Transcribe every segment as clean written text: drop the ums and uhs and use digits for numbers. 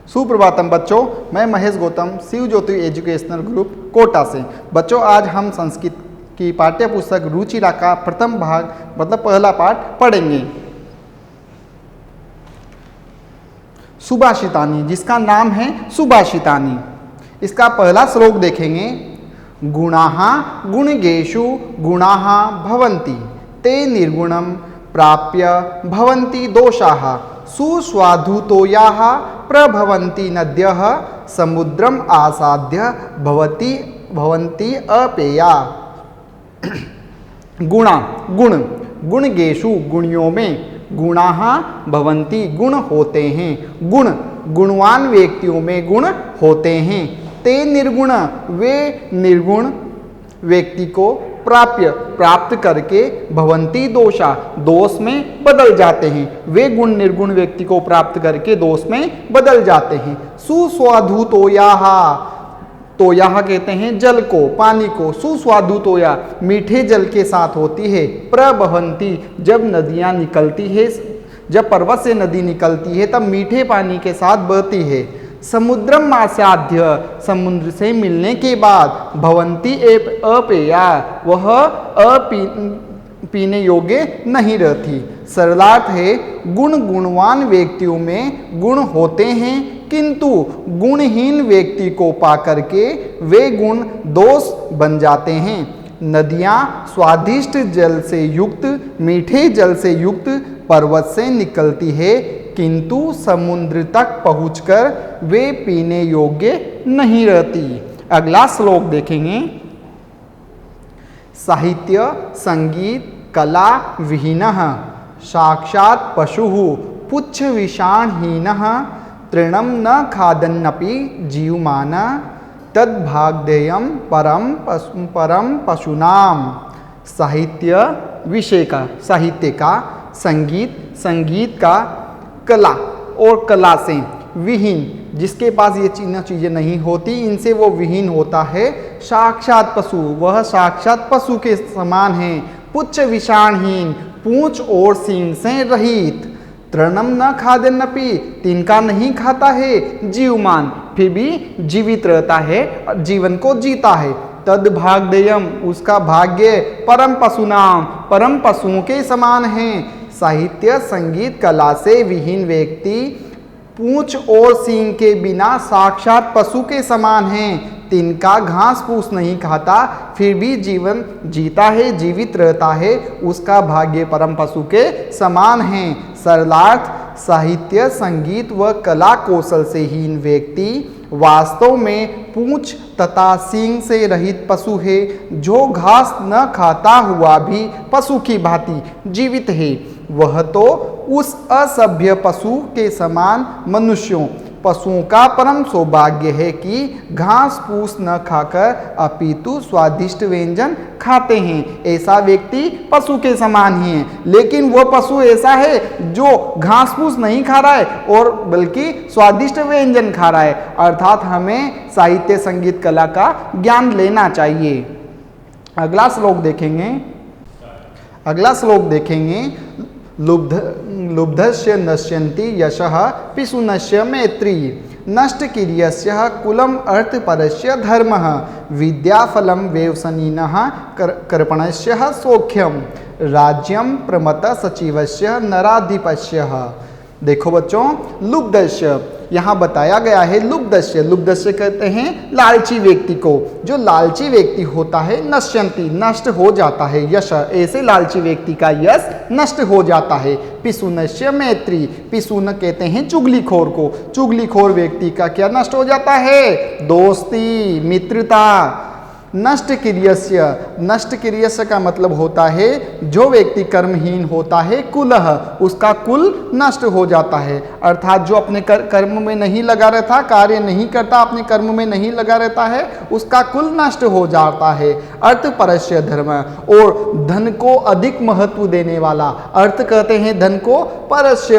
सुप्रभातम बच्चों, मैं महेश गौतम शिव ज्योति educational group Kota से। बच्चों, आज हम संस्कृत की पाठ्य पुस्तक रुचिरा का प्रथम भाग मतलब पहला पाठ पढ़ेंगे। सुभाषितानी, जिसका नाम है सुभाषितानी। इसका पहला श्लोक देखेंगे। गुणाः गुणगेषु गुणाः भवन्ति ते निर्गुणं प्राप्य भवन्ति दोषाः सुस्वाधुतोयाः प्रभवन्ति नद्यः समुद्रम आसाद्य भवन्ति अपेया। गुणगेषु गुणियों में गुणाः भवन्ति गुण होते हैं। गुणवान व्यक्तियों में गुण होते हैं। ते निर्गुण वे निर्गुण व्यक्ति को प्राप्त करके भवंती दोषा दोष में बदल जाते हैं। वे गुण निर्गुण व्यक्ति को प्राप्त करके दोष में बदल जाते हैं। सुस्वादु तोयाह कहते हैं जल को, पानी को। सुस्वादु तोया मीठे जल के साथ होती है। प्रबहंती, जब नदियां निकलती है, जब पर्वत से नदी निकलती है तब मीठे पानी के साथ बहती है। समुद्रम आसाध्य, समुद्र से मिलने के बाद भवंती अपेया, वह पीने योग्य नहीं रहती। सरलार्थ है गुणवान व्यक्तियों में गुण होते हैं, किंतु गुणहीन व्यक्ति को पाकर के वे गुण दोष बन जाते हैं। नदियाँ स्वादिष्ट जल से युक्त, मीठे जल से युक्त पर्वत से निकलती है, किंतु समुद्र तक पहुंचकर वे पीने योग्य नहीं रहती। अगला श्लोक देखेंगे। साहित्य संगीत कला विहीनः साक्षात् पशुः पुच्छ विषाणहीनः तृणं न खादन्नपि जीवमान तद्भाग्येयं परम पशूनाम। साहित्य विषय का, साहित्य का, संगीत का, कला और कला से विहीन, जिसके पास ये चीज़ें नहीं होती, इनसे वो विहीन होता है। साक्षात पशु, वह साक्षात पशु के समान है। पुच्छ विषाणहीन, पूंछ और सींग से रहित। तृणम न खादन्नपि, तिनका नहीं खाता है। जीवमान, फिर भी जीवित रहता है, जीवन को जीता है। तद भाग्यम, उसका भाग्य परम पशुनाम, परम पशुओं के समान है। साहित्य संगीत कला से विहीन व्यक्ति पूंछ और सींग के बिना साक्षात पशु के समान है। तिनका घास फूस नहीं खाता, फिर भी जीवन जीता है, जीवित रहता है। उसका भाग्य परम पशु के समान है। सरलार्थ साहित्य संगीत व कला कौशल से हीन व्यक्ति वास्तव में पूंछ तथा सींग से रहित पशु है, जो घास न खाता हुआ भी पशु की भांति जीवित है। वह तो उस असभ्य पशु के समान मनुष्यों, पशुओं का परम सौभाग्य है कि घास फूस न खाकर अपितु स्वादिष्ट व्यंजन खाते हैं। ऐसा व्यक्ति पशु के समान ही है, लेकिन वह पशु ऐसा है जो घास फूस नहीं खा रहा है और बल्कि स्वादिष्ट व्यंजन खा रहा है। अर्थात हमें साहित्य संगीत कला का ज्ञान लेना चाहिए। अगला श्लोक देखेंगे। लुब्धस्य नश्यन्ति यशः पिशुनस्य मैत्री नष्ट किर्यस्य कुलम अर्थ परस्य धर्मः विद्याफलम व्यवसनिनः कर्पणस्य सौख्यम राज्यम प्रमत सचिवस्य नराधिपस्य। देखो बच्चों, लुब्धस्य यहाँ बताया गया है। लुब्धस्य कहते हैं लालची व्यक्ति को। जो लालची व्यक्ति होता है नश्यन्ति, नष्ट हो जाता है। यश, ऐसे लालची व्यक्ति का यश नष्ट हो जाता है। पिशुनस्य मैत्री, पिशुन कहते हैं चुगलीखोर को। चुगलीखोर व्यक्ति का क्या नष्ट हो जाता है? दोस्ती, मित्रता। नष्ट किर्यस्य का मतलब होता है जो व्यक्ति कर्महीन होता है, कुलह, उसका कुल नष्ट हो जाता है। अर्थात जो अपने कर्म में नहीं लगा रहता, कार्य नहीं करता, अपने कर्म में नहीं लगा रहता है, उसका कुल नष्ट हो जाता है। अर्थ परस्य धर्म, और धन को अधिक महत्व देने वाला, अर्थ कहते हैं धन को, परस्य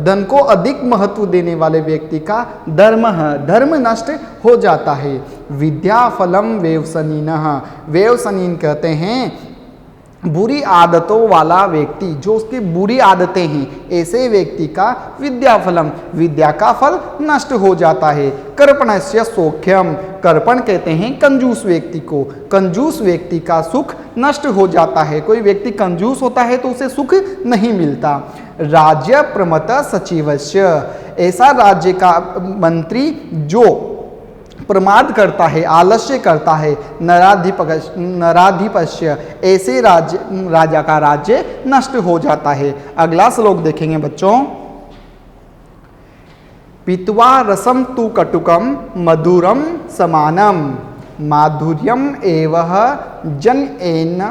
धन को अधिक महत्व देने वाले व्यक्ति का धर्म नष्ट हो जाता है। विद्या फलम व्यवसनीनः, व्यवसनीन कहते हैं बुरी आदतों वाला व्यक्ति, जो उसकी बुरी आदतें हैं, ऐसे व्यक्ति का विद्याफलम, विद्या का फल नष्ट हो जाता है। कर्पणस्य सौख्यम, कर्पण कहते हैं कंजूस व्यक्ति को, कंजूस व्यक्ति का सुख नष्ट हो जाता है। कोई व्यक्ति कंजूस होता है तो उसे सुख नहीं मिलता। राज्य प्रमथ सचिवस्य, ऐसा राज्य का मंत्री जो प्रमाद करता है, आलस्य करता है, नराधिपस्य, ऐसे राजा का राज्य नष्ट हो जाता है। अगला श्लोक देखेंगे बच्चों। पीत्वा रसम तु कटुकम मधुरम समानम माधुर्यम एवह जनएन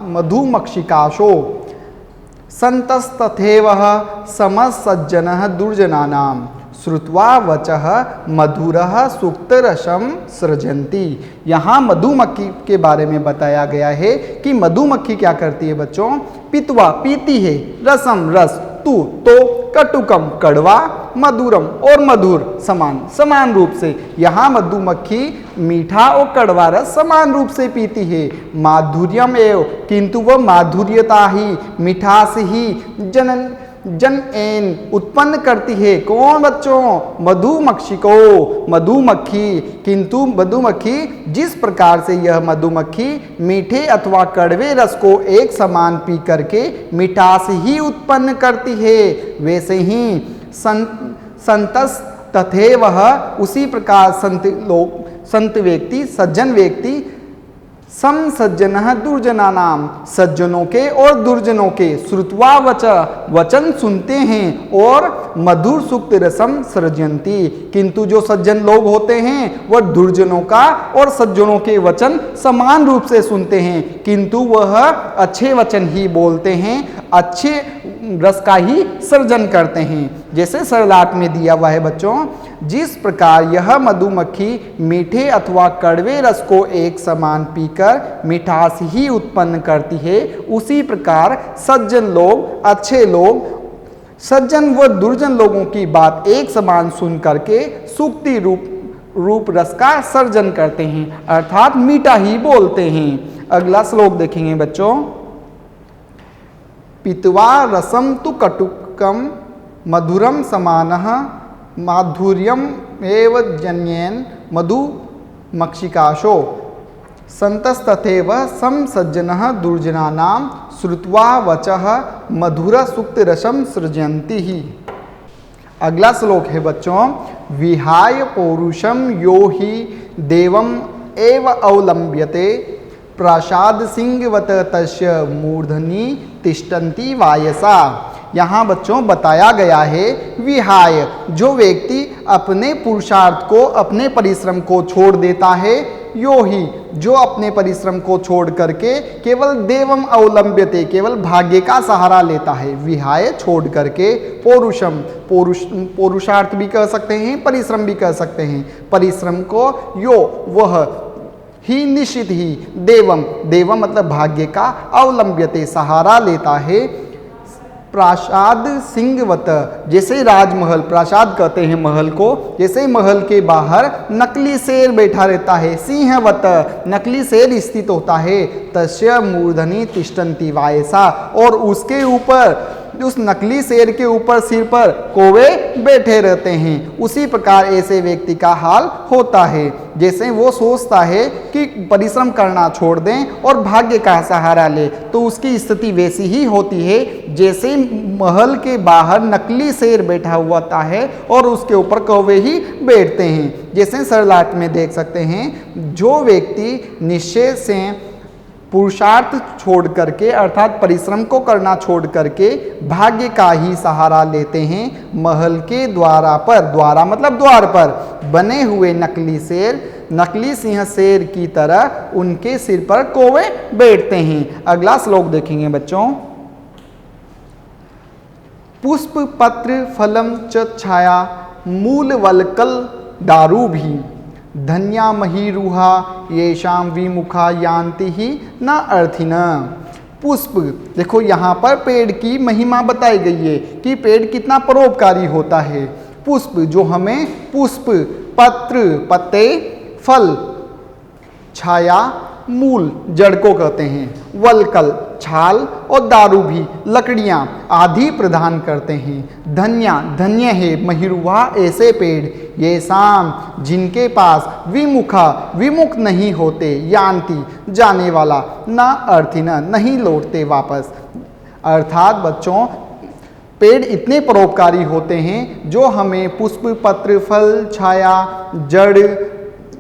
मधुमक्षिकाशो संतस्तथैव समसज्जनः दुर्जनानां श्रुत्वा वचः मधुरः सूक्तरसम सृजन्ति। यहाँ मधुमक्खी के बारे में बताया गया है कि मधुमक्खी क्या करती है बच्चों, पीत्वा पीती है, रसम रस, तू तो, कटुकम कड़वा, मधुरम और मधुर समान रूप से। यहाँ मधुमक्खी मीठा और कड़वा रस समान रूप से पीती है। माधुर्यम एव, किंतु वह माधुर्यता ही, मिठास ही जनएन उत्पन्न करती है। कौन बच्चों, मधुमक्षी को, मधुमक्खी। किंतु मधुमक्खी, जिस प्रकार से यह मधुमक्खी मीठे अथवा कड़वे रस को एक समान पी करके मिठास ही उत्पन्न करती है, वैसे ही संतस तथैव, उसी प्रकार संत व्यक्ति, सज्जन व्यक्ति, सम सज्जनः दुर्जनानाम, सज्जनों के और दुर्जनों के, श्रुत्वा वचन सुनते हैं और मधुर सूक्त रसम सृजन्ति। किंतु जो सज्जन लोग होते हैं वह दुर्जनों का और सज्जनों के वचन समान रूप से सुनते हैं, किंतु वह अच्छे वचन ही बोलते हैं, अच्छे रस का ही सर्जन करते हैं। जैसे सरलाट में दिया हुआ है बच्चों, जिस प्रकार यह मधुमक्खी मीठे अथवा कड़वे रस को एक समान पीकर मिठास ही उत्पन्न करती है, उसी प्रकार सज्जन लोग, अच्छे लोग, सज्जन व दुर्जन लोगों की बात एक समान सुन करके सूक्ति रूप रस का सर्जन करते हैं, अर्थात मीठा ही बोलते हैं। अगला श्लोक देखेंगे बच्चों। पीत्वा रसम तु कटुकम मधुरम समानः माधुर्यम एव जन्येन मधुमक्षिकाशो संतस्तथैव सम सज्जनः दुर्जनानां श्रुत्वा वचः मधुर सूक्त रसम सृजन्ति ही। अगला श्लोक है बच्चों। विहाय पौरुषम यो हि देवम एव अवलंब्यते प्रसाद सिंहवत तस्य मूर्धनि तिष्ठन्ति वायसा। यहाँ बच्चों बताया गया है, विहाय, जो व्यक्ति अपने पुरुषार्थ को, अपने परिश्रम को छोड़ देता है, यो ही, जो अपने परिश्रम को छोड़ करके केवल देवम अवलंब्यते, केवल भाग्य का सहारा लेता है। विहाय, छोड़ करके, पौरुषम, पुरुषार्थ भी कह सकते हैं, परिश्रम भी कह सकते हैं, परिश्रम को, यो वह ही, निश्चित ही, देवम मतलब भाग्य का, अवलंब्यते सहारा लेता है, प्रासाद सिंहवत, जैसे राजमहल, प्रासाद कहते हैं महल को, जैसे महल के बाहर नकली शेर बैठा रहता है, सिंहवत, नकली शेर स्थित होता है, तस्य मूर्धनि तिष्ठन्ति वायसा, और उसके ऊपर, उस नकली शेर के ऊपर सिर पर कौवे बैठे रहते हैं, उसी प्रकार ऐसे व्यक्ति का हाल होता है। जैसे वो सोचता है कि परिश्रम करना छोड़ दें और भाग्य का सहारा ले, तो उसकी स्थिति वैसी ही होती है जैसे महल के बाहर नकली शेर बैठा हुआ है और उसके ऊपर कौवे ही बैठते हैं। जैसे सरलाट में देख सकते हैं, जो व्यक्ति निश्चय से पुरुषार्थ छोड़ करके, अर्थात परिश्रम को करना छोड़ करके भाग्य का ही सहारा लेते हैं, महल के द्वारा मतलब द्वार पर बने हुए नकली शेर, नकली सिंह शेर की तरह उनके सिर पर कौवे बैठते हैं। अगला श्लोक देखेंगे बच्चों। पुष्प पत्र फलम च छाया मूल वलकल दारू भी धन्या महीरुहा येषाम विमुखा यान्ति ही न अर्थिना। पुष्प, देखो यहाँ पर पेड़ की महिमा बताई गई है कि पेड़ कितना परोपकारी होता है। पुष्प, जो हमें पुष्प, पत्र, पत्ते, फल, छाया मूल जड़ को कहते हैं। वलकल छाल और दारू भी लकड़ियाँ आदि प्रदान करते हैं। धन्य है महिरुआ ऐसे पेड़ ये शाम जिनके पास विमुख नहीं होते, यान्ति जाने वाला, ना अर्थिन नहीं लौटते वापस। अर्थात बच्चों, पेड़ इतने परोपकारी होते हैं जो हमें पुष्प, पत्र, फल, छाया, जड़,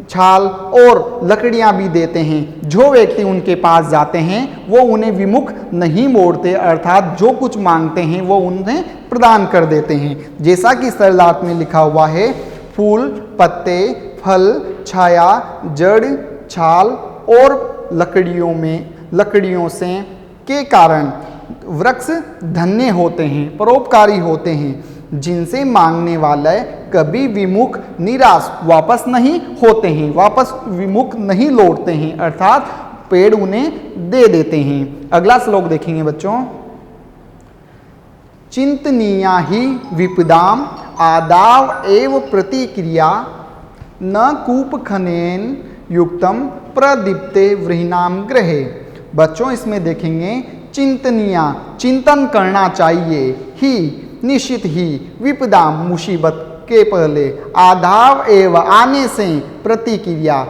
छाल और लकड़ियां भी देते हैं। जो व्यक्ति उनके पास जाते हैं वो उन्हें विमुख नहीं मोड़ते, अर्थात जो कुछ मांगते हैं वो उन्हें प्रदान कर देते हैं। जैसा कि सरलार्थ में लिखा हुआ है, फूल, पत्ते, फल, छाया, जड़, छाल और लकड़ियों से के कारण वृक्ष धन्य होते हैं, परोपकारी होते हैं, जिनसे मांगने वाले कभी विमुख निराश वापस नहीं होते हैं, वापस विमुख नहीं लौटते हैं, अर्थात पेड़ उन्हें दे देते हैं। अगला श्लोक देखेंगे बच्चों। चिंतनीया ही विपदाम आदाव एव प्रतिक्रिया न कूप खनेन युक्तम प्रदीप्ते वृहनाम ग्रहे। बच्चों, इसमें देखेंगे चिंतनिया चिंतन करना चाहिए, ही निश्चित ही, विपदाम मुसीबत के पहले, आधाव एवं आने से, प्रतिक्रिया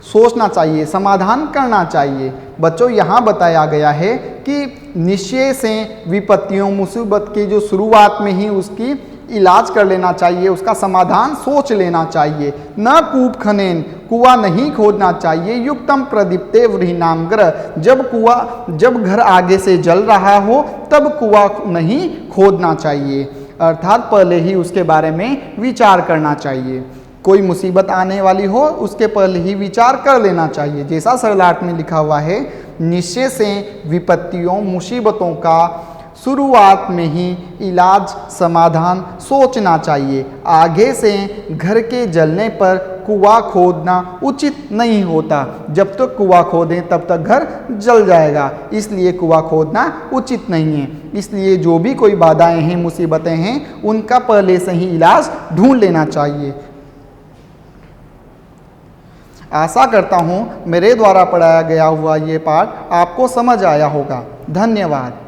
सोचना चाहिए, समाधान करना चाहिए। बच्चों, यहाँ बताया गया है कि निश्चय से विपत्तियों मुसीबत की जो शुरुआत में ही उसकी इलाज कर लेना चाहिए, उसका समाधान सोच लेना चाहिए। न कूप खनेन, कुआं नहीं खोदना चाहिए, युक्तम प्रदीप्ते वृहनाम ग्रह, जब घर आगे से जल रहा हो तब कुआं नहीं खोदना चाहिए, अर्थात पहले ही उसके बारे में विचार करना चाहिए। कोई मुसीबत आने वाली हो उसके पहले ही विचार कर लेना चाहिए। जैसा सरलार्थ में लिखा हुआ है, निश्चय से विपत्तियों मुसीबतों का शुरुआत में ही इलाज समाधान सोचना चाहिए। आगे से घर के जलने पर कुआं खोदना उचित नहीं होता। जब तक कुआं खोदें तब तक घर जल जाएगा, इसलिए कुआं खोदना उचित नहीं है। इसलिए जो भी कोई बाधाएं हैं, मुसीबतें हैं, उनका पहले से ही इलाज ढूंढ लेना चाहिए। आशा करता हूँ मेरे द्वारा पढ़ाया गया हुआ ये पाठ आपको समझ आया होगा। धन्यवाद।